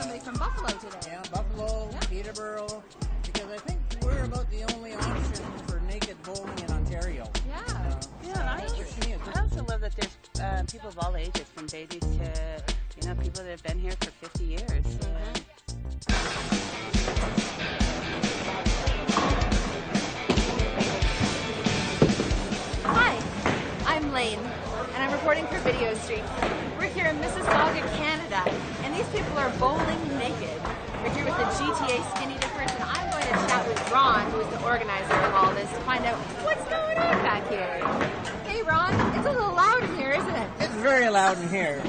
Somebody from Buffalo today. Yeah, Buffalo, yeah. Peterborough, because I think we're about the only option for naked bowling in Ontario. Yeah. I also love that there's people of all ages, from babies to people that have been here for 50 years. Hi, I'm Lane, and I'm reporting for Video Street. We're here in Mississauga, Canada, and these people are bowling naked. We're here with the GTA Skinny Dippers, and I'm going to chat with Ron, who is the organizer of all this, to find out what's going on back here. Hey Ron, it's a little loud in here, isn't it? It's very loud in here,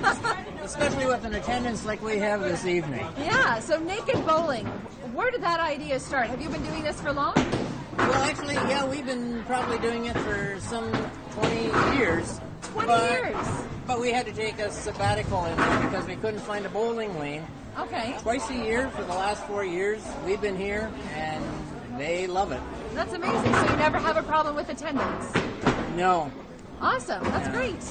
especially with an attendance like we have this evening. Yeah, so naked bowling, where did that idea start? Have you been doing this for long? Well, actually, yeah, we've been probably doing it for some 20 years. 20 years? But we had to take a sabbatical in there because we couldn't find a bowling lane. Okay. Twice a year for the last 4 years, we've been here, and they love it. That's amazing. So you never have a problem with attendance? No. Awesome. That's great.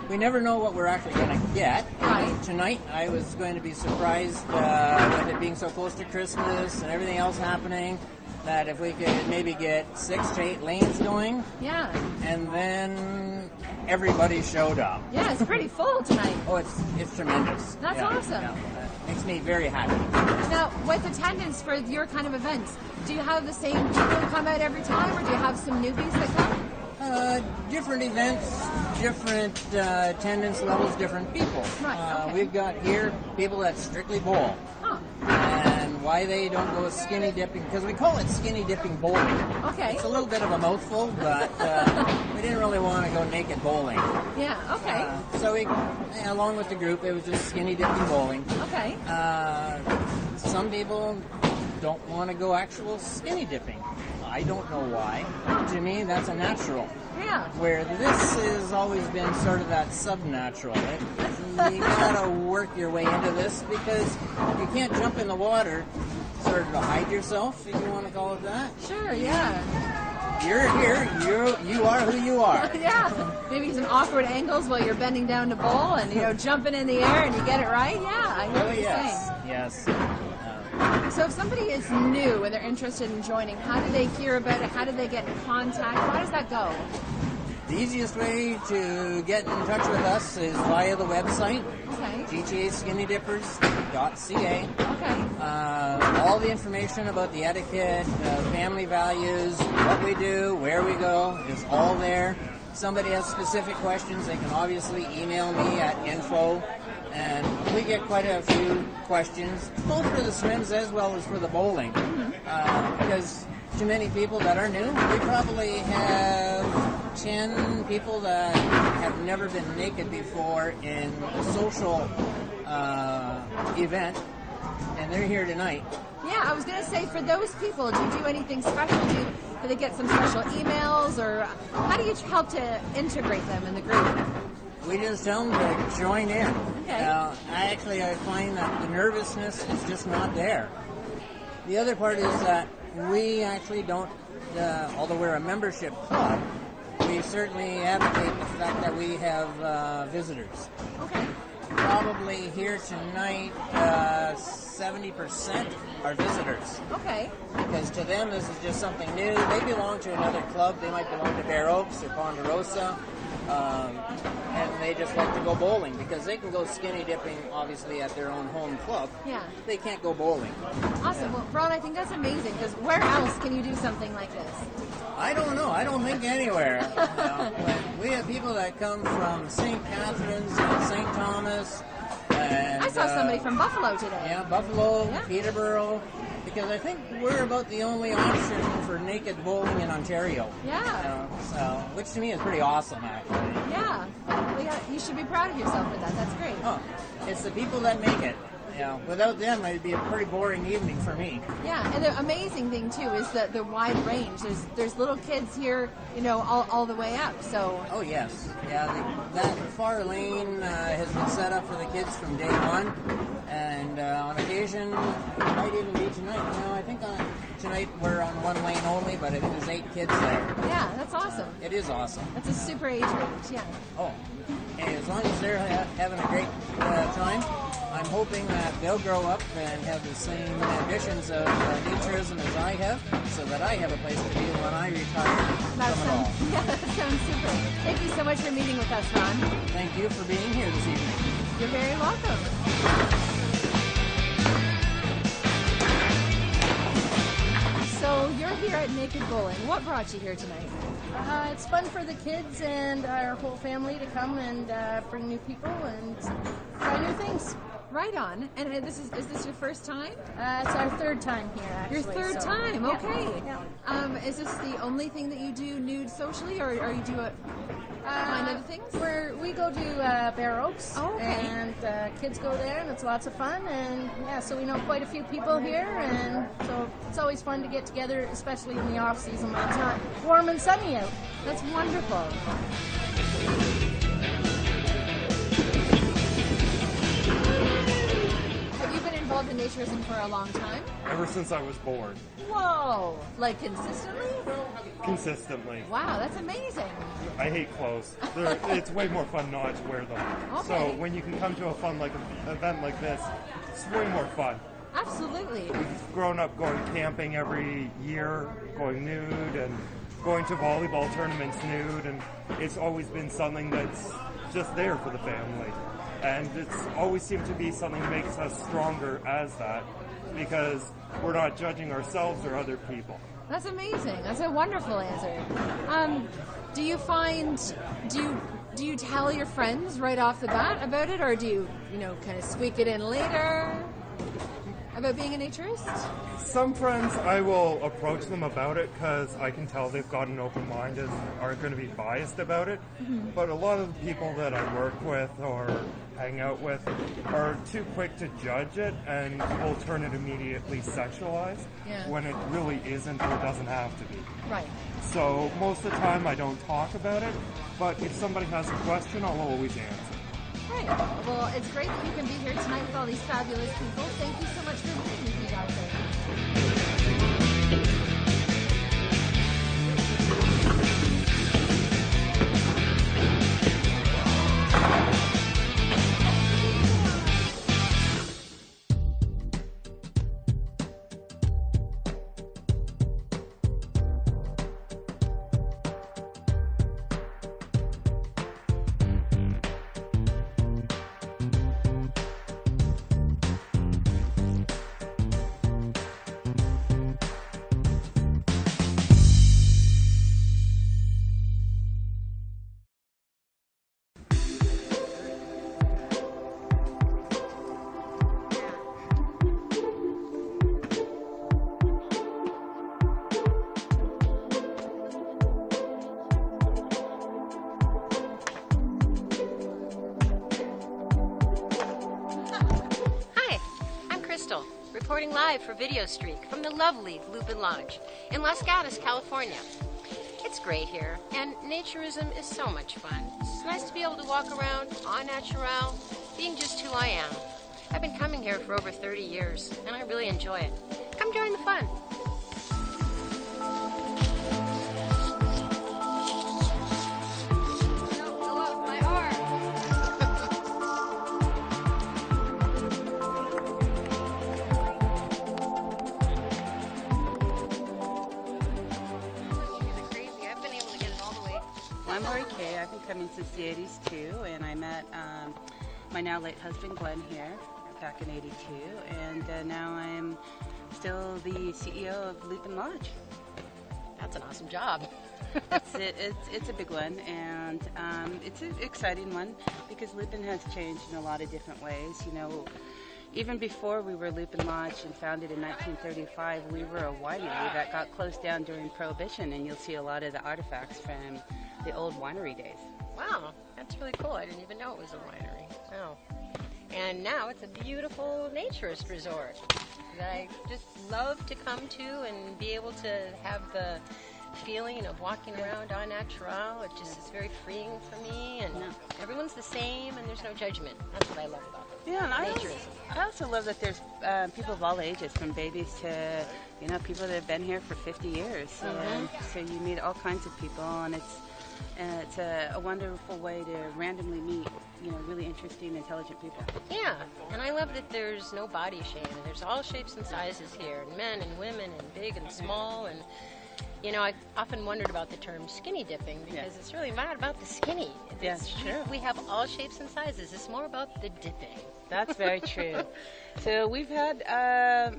We never know what we're actually going to get. Right. Tonight, I was going to be surprised with it being so close to Christmas and everything else happening, that if we could maybe get 6 to 8 lanes going. Yeah. And then everybody showed up. Yeah, it's pretty full tonight. Oh, it's tremendous. That's awesome. Yeah. Makes me very happy. Now, with attendance for your kind of events, do you have the same people who come out every time, or do you have some newbies that come? Different events, different attendance levels, different people. Right, okay. We've got here people that strictly bowl. Huh. And why they don't go skinny dipping, because we call it skinny dipping bowling. Okay. It's a little bit of a mouthful, but we didn't really want to go naked bowling. Yeah, okay. So we, along with the group, it was just skinny dipping bowling. Okay. Some people don't want to go actual skinny dipping. I don't know why. To me, that's a natural. Yeah. Where this has always been sort of that sub-natural. You gotta work your way into this because you can't jump in the water sort of to hide yourself, if you want to call it that. Sure, yeah. You're here, you are who you are. Yeah. Maybe some awkward angles while you're bending down to bowl and, jumping in the air and you get it right. Yeah, I hear what you're saying. Yes. So if somebody is new and they're interested in joining, how do they hear about it? How do they get in contact? How does that go? The easiest way to get in touch with us is via the website, okay. gtaskinnydippers.ca. Okay. All the information about the etiquette, family values, what we do, where we go, is all there. If somebody has specific questions, they can obviously email me at info. And we get quite a few questions, both for the swims as well as for the bowling. Because to many people that are new, we probably have 10 people that have never been naked before in a social event, and they're here tonight. Yeah, I was going to say, for those people, do you do anything special? Do they get some special emails, or how do you help to integrate them in the group? We just tell them to join in. Okay. I find that the nervousness is just not there. The other part is that we actually don't, although we're a membership club, we certainly advocate the fact that we have visitors. Okay. Probably here tonight, 70% are visitors. Okay. Because to them, this is just something new. They belong to another club. They might belong to Bear Oaks or Ponderosa. And they just like to go bowling because they can go skinny dipping, obviously, at their own home club. Yeah. They can't go bowling. Awesome. Well, Ron, I think that's amazing because where else can you do something like this? I don't know. I don't think anywhere. We have people that come from St. Catharines and St. Thomas. And, I saw somebody from Buffalo today. Yeah, Buffalo, yeah. Peterborough. Because I think we're about the only option for naked bowling in Ontario. Yeah. Which to me is pretty awesome, actually. Yeah. Well, yeah. You should be proud of yourself for that. That's great. Oh, it's the people that make it. Without them, it'd be a pretty boring evening for me. Yeah, and the amazing thing too is the wide range. There's little kids here, all the way up. So. Oh yes, yeah. That far lane has been set up for the kids from day one, and on occasion, it might even be tonight. I think tonight we're on one lane only, but there's 8 kids there. Yeah, that's awesome. It is awesome. That's a super age range, yeah. Oh, and as long as they're having a great time, I'm hoping that they'll grow up and have the same ambitions of naturism as I have, so that I have a place to be when I retire from it all. Yeah, that sounds super. Thank you so much for meeting with us, Ron. Thank you for being here this evening. You're very welcome. So you're here at Naked Bowling. What brought you here tonight? It's fun for the kids and our whole family to come and bring new people and try new things. Right on. And is this your first time? It's our 3rd time here, actually. Your third so, time, yeah. okay. Yeah. Is this the only thing that you do nude socially, or you do find other things? We go to Bear Oaks, Oh, okay. and kids go there, and it's lots of fun. And yeah, so we know quite a few people here, and so it's always fun to get together, especially in the off season when it's not warm and sunny out. That's wonderful. Have you been involved in naturism for a long time? Ever since I was born. Whoa! Like consistently? Consistently. Wow, that's amazing. I hate clothes. It's way more fun not to wear them. Okay. So when you can come to a fun event like this, it's way more fun. Absolutely. We've grown up going camping every year, going nude, and going to volleyball tournaments nude, and it's always been something that's just there for the family. And it's always seemed to be something that makes us stronger as that, because we're not judging ourselves or other people. That's amazing. That's a wonderful answer. Do you tell your friends right off the bat about it, or do you kind of squeak it in later about being a naturist? Some friends, I will approach them about it because I can tell they've got an open mind and aren't going to be biased about it. Mm-hmm. But a lot of the people that I work with or hang out with are too quick to judge it and will turn it immediately sexualized when it really isn't or doesn't have to be. Right. So most of the time I don't talk about it, but if somebody has a question, I'll always answer. Right. Well, it's great that you can be here tonight with all these fabulous people. Thank you so much for being with me, guys. Reporting live for Video Streak from the lovely Lupin Lodge in Los Gatos, California. It's great here, and naturism is so much fun. It's nice to be able to walk around en natural, being just who I am. I've been coming here for over 30 years, and I really enjoy it. Come join the fun. I'm Lori Kay. I've been coming since the 80s too, and I met my now late husband Glenn here back in '82, and now I'm still the CEO of Lupin Lodge. That's an awesome job. It's a big one, and it's an exciting one because Lupin has changed in a lot of different ways. You know, even before we were Lupin Lodge and founded in 1935, we were a winery that got closed down during Prohibition, and you'll see a lot of the artifacts from the old winery days. Wow, that's really cool. I didn't even know it was a winery. Wow. And now it's a beautiful naturist resort that I just love to come to and be able to have the feeling of walking around au naturel. It just is very freeing for me, and everyone's the same, and there's no judgment. That's what I love about it. Yeah, and Naturism. I also love that there's people of all ages, from babies to people that have been here for 50 years. And so you meet all kinds of people, and it's a wonderful way to randomly meet really interesting, intelligent people. Yeah, and I love that there's no body shame. There's all shapes and sizes here, and men and women, and big and small, and I often wondered about the term skinny dipping, because it's really not about the skinny. Yes, true. We have all shapes and sizes. It's more about the dipping. That's very true. So we've had a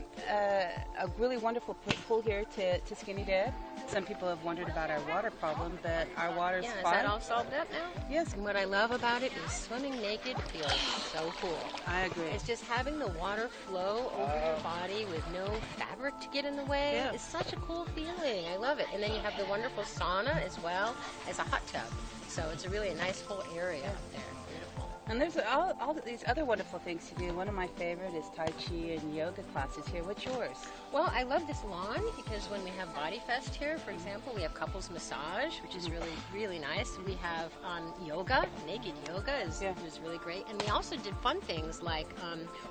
really wonderful pool here to skinny dip. Some people have wondered about our water problem, but our water's fine. Is that all solved up now? Yes. And what I love about it is swimming naked feels so cool. I agree. It's just having the water flow over your body with no fabric to get in the way. Yeah. It's such a cool feeling. I love it. And then you have the wonderful sauna as well as a hot tub. So it's really a nice whole area out there. Beautiful. And there's all these other wonderful things to do. One of my favorite is Tai Chi and yoga classes here. What's yours? Well, I love this lawn because when we have Body Fest here, for example, we have couples massage, which is really, really nice. We have yoga, naked yoga is really great. And we also did fun things like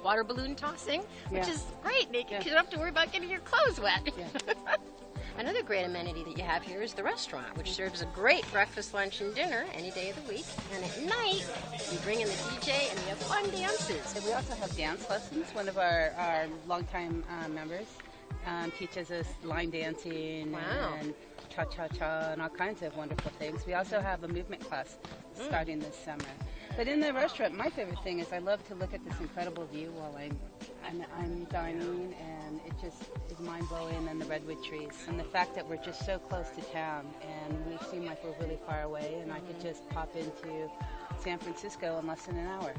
water balloon tossing, which is great naked because you don't have to worry about getting your clothes wet. Yeah. Another great amenity that you have here is the restaurant, which serves a great breakfast, lunch, and dinner any day of the week. And at night, we bring in the DJ and we have fun dances. And we also have dance lessons. One of our longtime members teaches us line dancing and cha-cha-cha and all kinds of wonderful things. We also have a movement class starting this summer. But in the restaurant, my favorite thing is I love to look at this incredible view while I'm dining, and it just is mind-blowing, and the redwood trees. And the fact that we're just so close to town, and we seem like we're really far away, and I could just pop into San Francisco in less than an hour.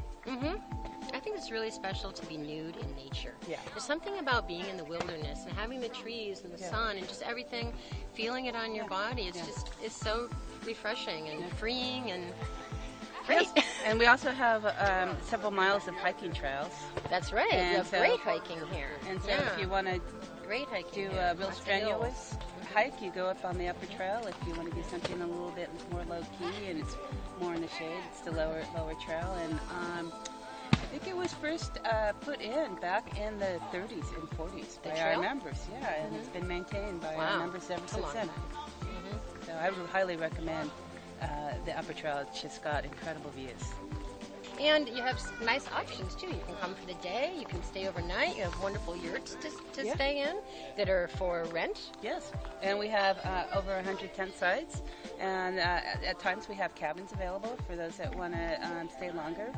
I think it's really special to be nude in nature. Yeah. There's something about being in the wilderness and having the trees and the sun and just everything, feeling it on your body. It's so refreshing and freeing and great. Yes. And we also have several miles of hiking trails. That's right. And we have great hiking here. And so if you want to do a real strenuous hike, you go up on the upper trail. If you want to do something a little bit more low-key and it's more in the shade, it's the lower trail. And I think it was first put in back in the 30s and 40s by our members. Yeah, and it's been maintained by our members ever since then. So I would highly recommend the upper trail. It's just got incredible views. And you have nice options too. You can come for the day, you can stay overnight, you have wonderful yurts to stay in that are for rent. Yes, and we have over 100 tent sites, and at times we have cabins available for those that want to stay longer.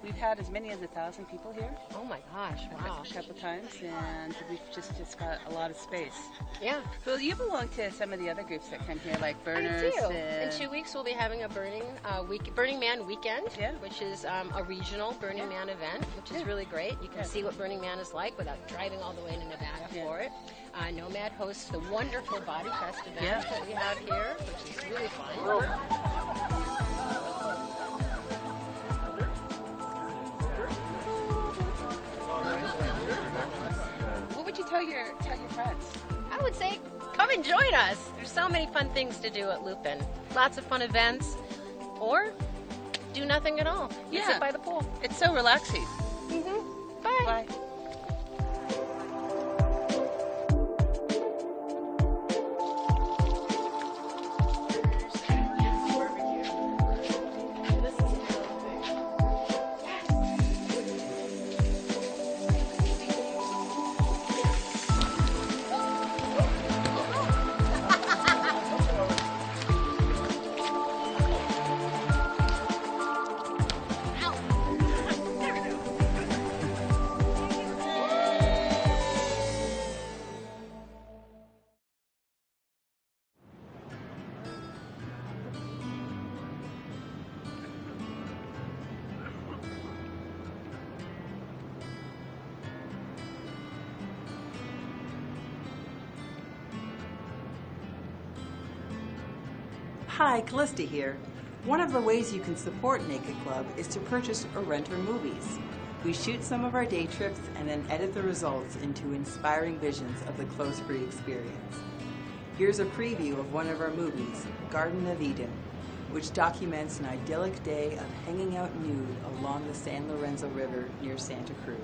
We've had as many as 1,000 people here. Oh my gosh, wow. A couple times, and we've just got a lot of space. Yeah. Well, you belong to some of the other groups that come here, like Burners. I do. In 2 weeks, we'll be having a Burning Man weekend, which is a regional Burning Man event, which is really great. You can see what Burning Man is like without driving all the way to Nevada for it. Nomad hosts the wonderful Body Fest event that we have here, which is really fun. What would you tell your friends? I would say come and join us. There's so many fun things to do at Lupin. Lots of fun events, or do nothing at all. Yeah. Sit by the pool. It's so relaxing. Bye. Bye. Hi, Callista here. One of the ways you can support Naked Club is to purchase or rent our movies. We shoot some of our day trips and then edit the results into inspiring visions of the close-free experience. Here's a preview of one of our movies, Garden of Eden, which documents an idyllic day of hanging out nude along the San Lorenzo River near Santa Cruz.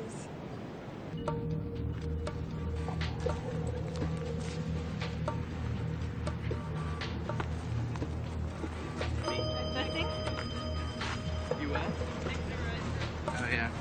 Oh yeah.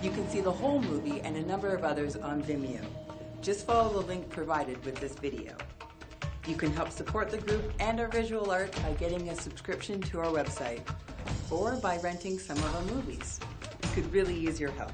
You can see the whole movie and a number of others on Vimeo. Just follow the link provided with this video. You can help support the group and our visual art by getting a subscription to our website or by renting some of our movies. We could really use your help.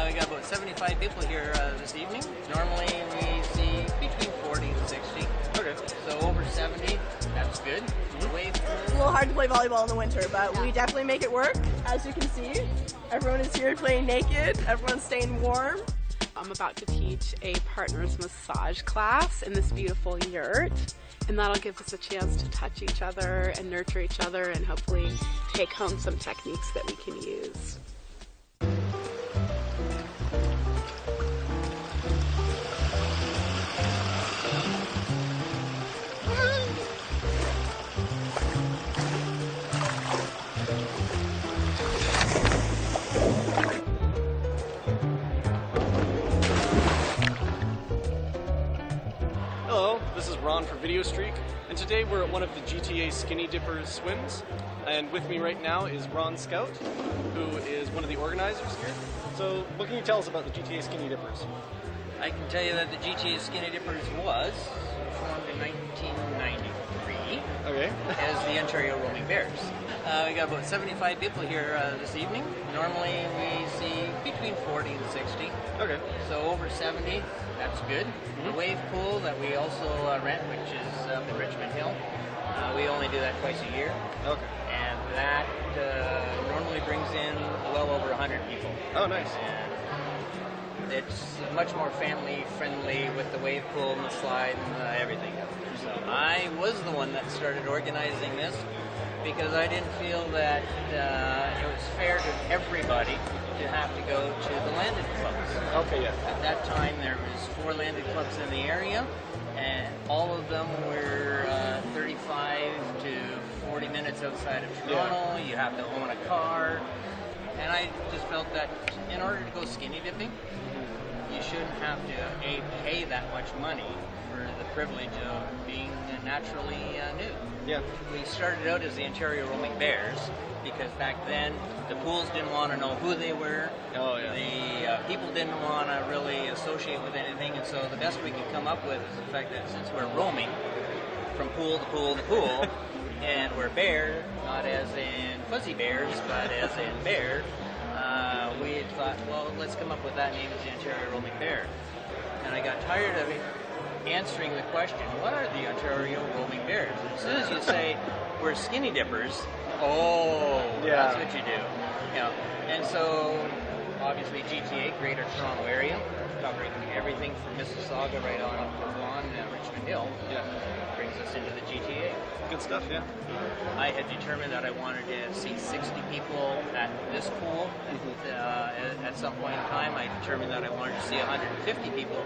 We got about 75 people here this evening. Normally we see between 40 and 60. Okay. So over 70, that's good. The wave It's a little hard to play volleyball in the winter, but we definitely make it work. As you can see, everyone is here playing naked. Everyone's staying warm. I'm about to teach a partner's massage class in this beautiful yurt, and that'll give us a chance to touch each other and nurture each other and hopefully take home some techniques that we can use. Hello, this is Ron for Video Streak, and today we're at one of the GTA Skinny Dippers swims, and with me right now is Ron Scout, who is one of the organizers here. So what can you tell us about the GTA Skinny Dippers? I can tell you that the GTA Skinny Dippers was formed in 1993 Okay. as the Ontario Roaming Bears. We got about 75 people here this evening. Normally we see between 40 and 60. Okay. So over 70, that's good. The wave pool that we also rent, which is up in Richmond Hill, we only do that twice a year. Okay. And that normally brings in well over 100 people. Oh, nice. And it's much more family friendly with the wave pool and the slide and everything. So I was the one that started organizing this because I didn't feel that it was fair to everybody to have to go to the landed clubs. Okay, yeah. At that time there was 4 landed clubs in the area, and all of them were 35 to 40 minutes outside of Toronto. You have to own a car. And I just felt that in order to go skinny dipping, you shouldn't have to pay that much money for the privilege of being naturally nude. Yeah. We started out as the Ontario Roaming Bears because back then the pools didn't want to know who they were. Oh, yeah. The people didn't want to really associate with anything, and so the best we could come up with is the fact that since we're roaming from pool to pool to pool, and we're bear, not as in fuzzy bears, but as in bear, we had thought, well, let's come up with that name as the Ontario Roaming Bear. And I got tired of answering the question, what are the Ontario Roaming Bears? And as soon as you say, we're skinny dippers, that's what you do. You know, and so, obviously GTA, Greater Toronto Area, covering everything from Mississauga right on up to Vaughan, Richmond Hill. Yeah. Brings us into the GTA. Good stuff, yeah. I had determined that I wanted to see 60 people at this pool. At some point in time, I determined that I wanted to see 150 people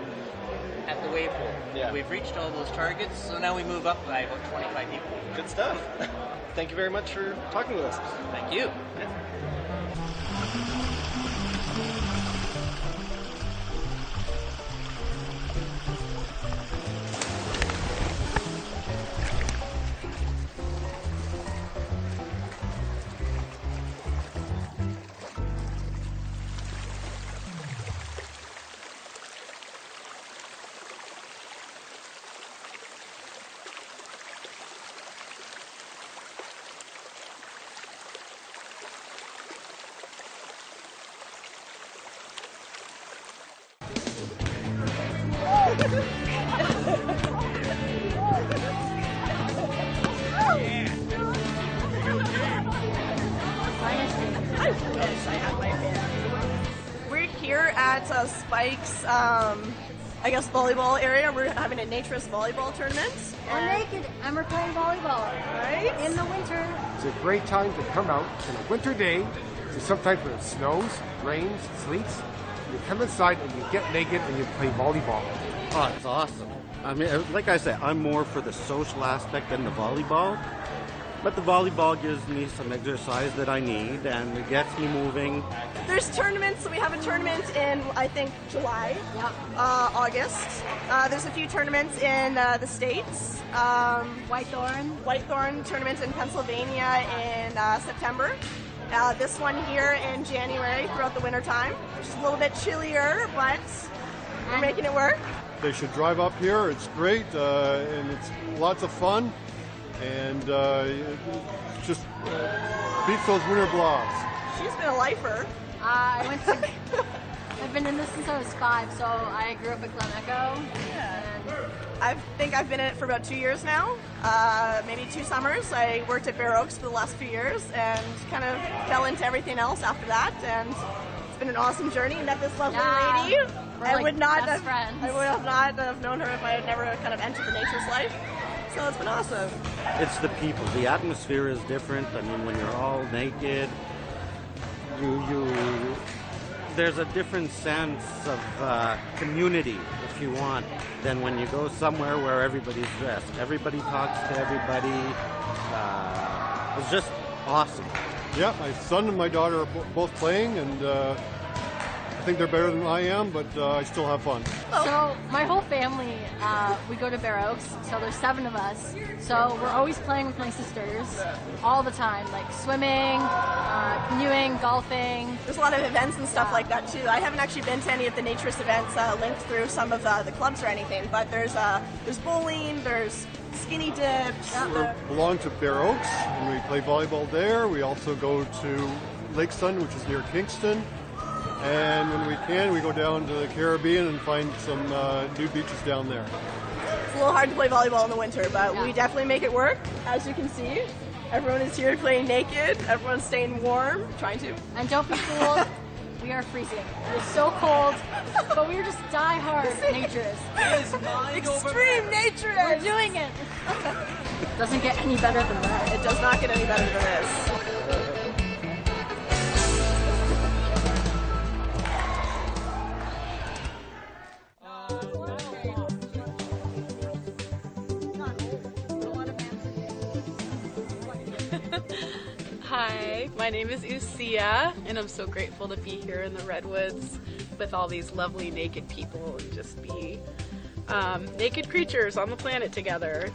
at the wave pool. Yeah. We've reached all those targets, so now we move up by about 25 people. Good stuff. Thank you very much for talking with us. Thank you. We're here at Spike's, I guess, volleyball area. We're having a naturist volleyball tournament. We're naked and we're playing volleyball. Right? In the winter. It's a great time to come out on a winter day. So sometimes when it snows, rains, sleets, you come inside and you get naked and you play volleyball. Oh, it's awesome. I mean, like I said, I'm more for the social aspect than the volleyball. But the volleyball gives me some exercise that I need and it gets me moving. There's tournaments, so we have a tournament in, I think, July, August. There's a few tournaments in the States. Whitethorn tournament in Pennsylvania in September. This one here in January throughout the winter time, which is a little bit chillier, but we're making it work. They should drive up here. It's great, and it's lots of fun, and just beats those winter blobs. She's been a lifer. I've been in this since I was 5, so I grew up at Glen Echo. I think I've been in it for about 2 years now, maybe 2 summers. I worked at Bear Oaks for the last few years and kind of fell into everything else after that, and it's been an awesome journey. Met this lovely lady. I would not have known her if I had never kind of entered the naturist life. So it's been awesome. It's the people. The atmosphere is different. I mean, when you're all naked, there's a different sense of community, if you want, than when you go somewhere where everybody's dressed. Everybody talks to everybody. It's just awesome. Yeah, my son and my daughter are both playing, and I think they're better than I am, but I still have fun. So my whole family, we go to Bear Oaks, so there's 7 of us. So we're always playing with my sisters all the time, like swimming, canoeing, golfing. There's a lot of events and stuff like that too. I haven't actually been to any of the naturist events linked through some of the clubs or anything, but there's bowling, there's skinny dips. We belong to Bear Oaks, and we play volleyball there. We also go to Lake Sun, which is near Kingston. And when we can, we go down to the Caribbean and find some new beaches down there. It's a little hard to play volleyball in the winter, but we definitely make it work. As you can see, everyone is here playing naked. Everyone's staying warm, trying to. And don't be fooled, we are freezing. It is so cold, but we're just die-hard naturists. Extreme naturist! We're doing it. Doesn't get any better than that. It does not get any better than this. Hi, my name is Usia, and I'm so grateful to be here in the Redwoods with all these lovely naked people and just be naked creatures on the planet together.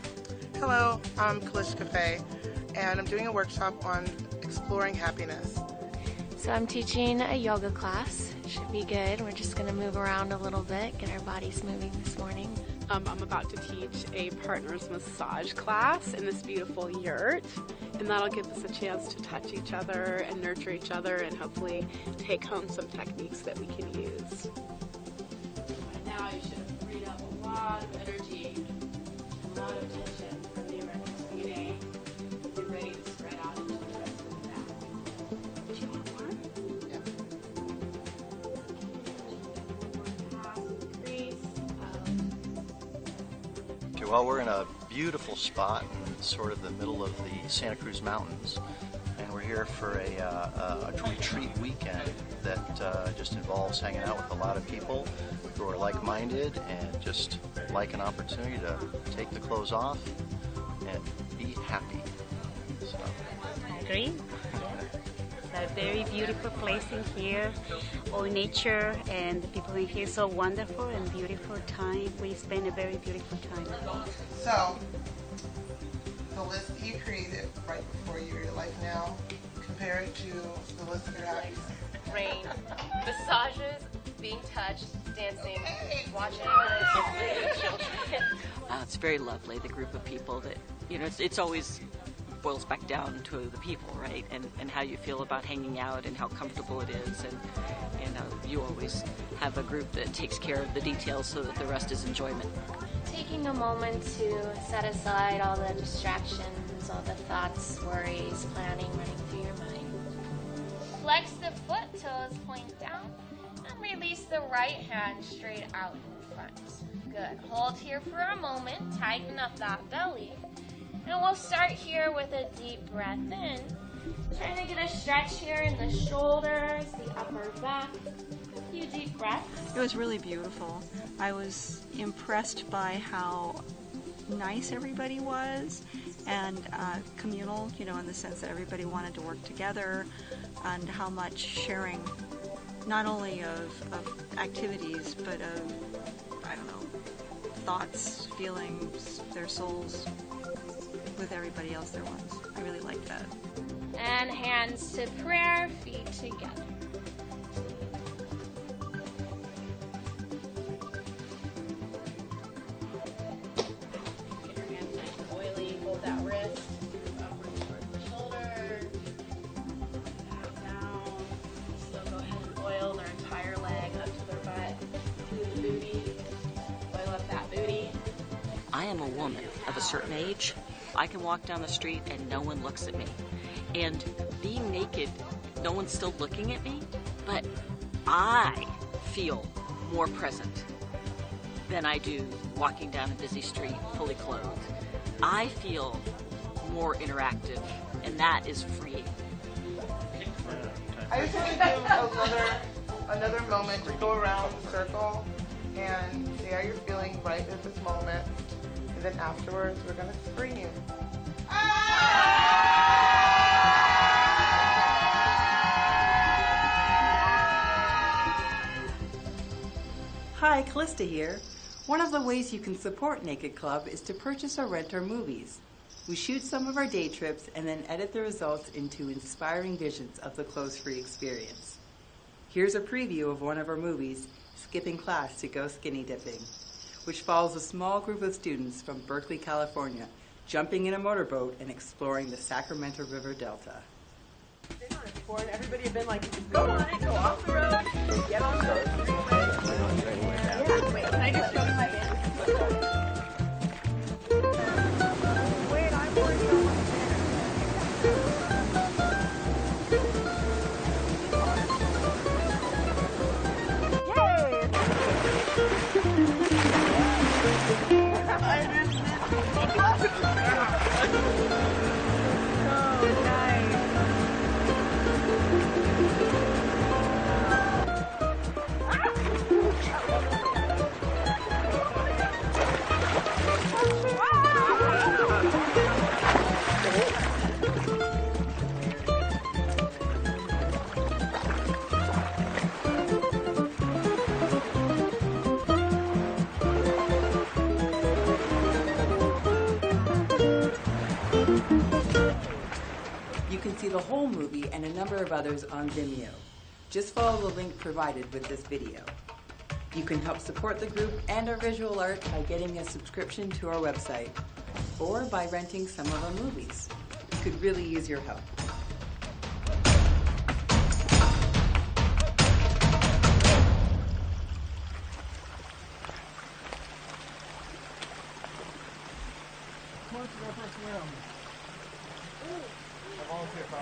Hello, I'm Kalishka Faye, and I'm doing a workshop on exploring happiness. So I'm teaching a yoga class. Should be good. We're just going to move around a little bit, get our bodies moving this morning. I'm about to teach a partner's massage class in this beautiful yurt, and that'll give us a chance to touch each other and nurture each other and hopefully take home some techniques that we can use. By now you should have freed up a lot of energy and a lot of tension from the American meeting. Get ready to spread out into the rest of the back. Do you want more? Yeah. Crease. Okay, well, we're in a beautiful spot in sort of the middle of the Santa Cruz Mountains, and we're here for a retreat weekend that just involves hanging out with a lot of people who are like-minded and just like an opportunity to take the clothes off and be happy. So. I agree. It's a very beautiful place in here, all nature, and the people in here so wonderful and beautiful time. We spend a very beautiful time. So, the list that you created right before your life now, compare it to the list that you're having. Rain, massages, being touched, dancing, watching children. It's very lovely, the group of people that, you know, it's always boils back down to the people, right? And how you feel about hanging out and how comfortable it is. And you always have a group that takes care of the details so that the rest is enjoyment. Taking a moment to set aside all the distractions, all the thoughts, worries, planning running through your mind. Flex the foot toes, point down, and release the right hand straight out in front. Good. Hold here for a moment, tighten up that belly. And we'll start here with a deep breath in. Trying to get a stretch here in the shoulders, the upper back. A few deep breaths. It was really beautiful. I was impressed by how nice everybody was and communal, you know, in the sense that everybody wanted to work together, and how much sharing, not only of activities, but of, I don't know, thoughts, feelings, their souls with everybody else there was. I really liked that. And hands to prayer, feet together. Get your hands nice and oily, hold that wrist, upward towards the shoulder, back down. So go ahead and oil their entire leg up to their butt, to the booty, oil up that booty. I am a woman of a certain age. I can walk down the street and no one looks at me. And being naked, no one's still looking at me, but I feel more present than I do walking down a busy street fully clothed. I feel more interactive, and that is freeing. I just want to give another moment to go around the circle and see how you're feeling right at this moment. And then afterwards, we're going to screen you. Hi, Callista here. One of the ways you can support Naked Club is to purchase or rent our movies. We shoot some of our day trips and then edit the results into inspiring visions of the clothes-free experience. Here's a preview of one of our movies, Skipping Class to Go Skinny Dipping, which follows a small group of students from Berkeley, California, jumping in a motorboat and exploring the Sacramento River Delta. Been on it before, and everybody had been like, go on it, go off the road, get on the freeway. Yeah, wait, can I just show you my van? Wait, I'm worried about my You can see the whole movie and a number of others on Vimeo. Just follow the link provided with this video. You can help support the group and our visual art by getting a subscription to our website or by renting some of our movies. We could really use your help. I volunteer for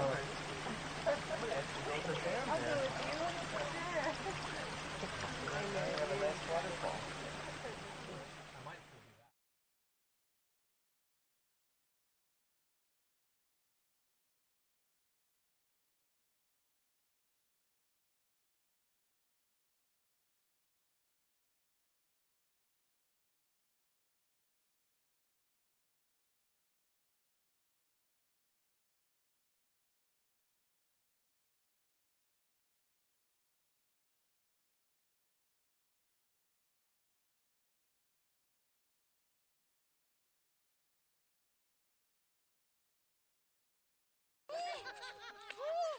Woo!